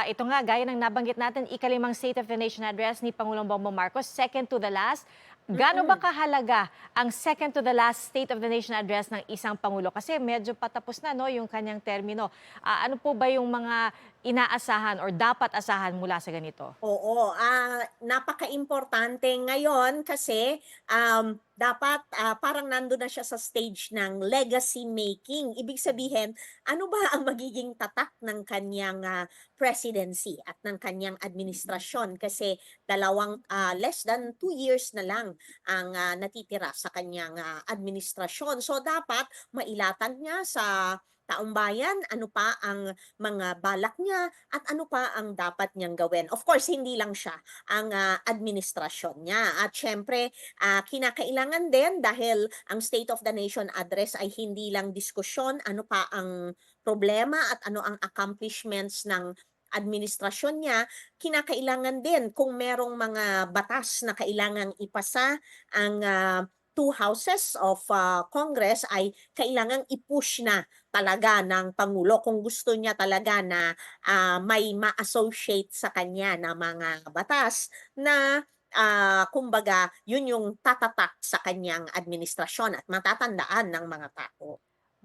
ito nga, gaya ng nabanggit natin, ikalimang State of the Nation address ni Pangulong Bongbong Marcos, second to the last. Gaano ba Mm. kahalaga ang second to the last State of the Nation address ng isang Pangulo? Kasi medyo patapos na, no, yung kanyang termino. Ano po ba yung mga inaasahan or dapat asahan mula sa ganito? Oo, napakaimportante ngayon kasi, dapat, parang nandun na siya sa stage ng legacy making. Ibig sabihin, ano ba ang magiging tatak ng kaniyang, presidency at ng kaniyang administrasyon kasi less than 2 years na lang ang, natitira sa kaniyang, administrasyon. So, dapat mailatag niya sa taong bayan ano pa ang mga balak niya at ano pa ang dapat niyang gawin. Of course, hindi lang siya ang, administrasyon niya at siyempre, kinakailangan din dahil ang State of the Nation address ay hindi lang diskusyon, ano pa ang problema at ano ang accomplishments ng administrasyon niya, kinakailangan din kung merong mga batas na kailangang ipasa ang, two houses of, Congress ay kailangang i-push na talaga ng pangulo kung gusto niya talaga na may ma-associate sa kanya na mga batas na, kumbaga yun yung tatatak sa kanyang administrasyon at matatandaan ng mga tao.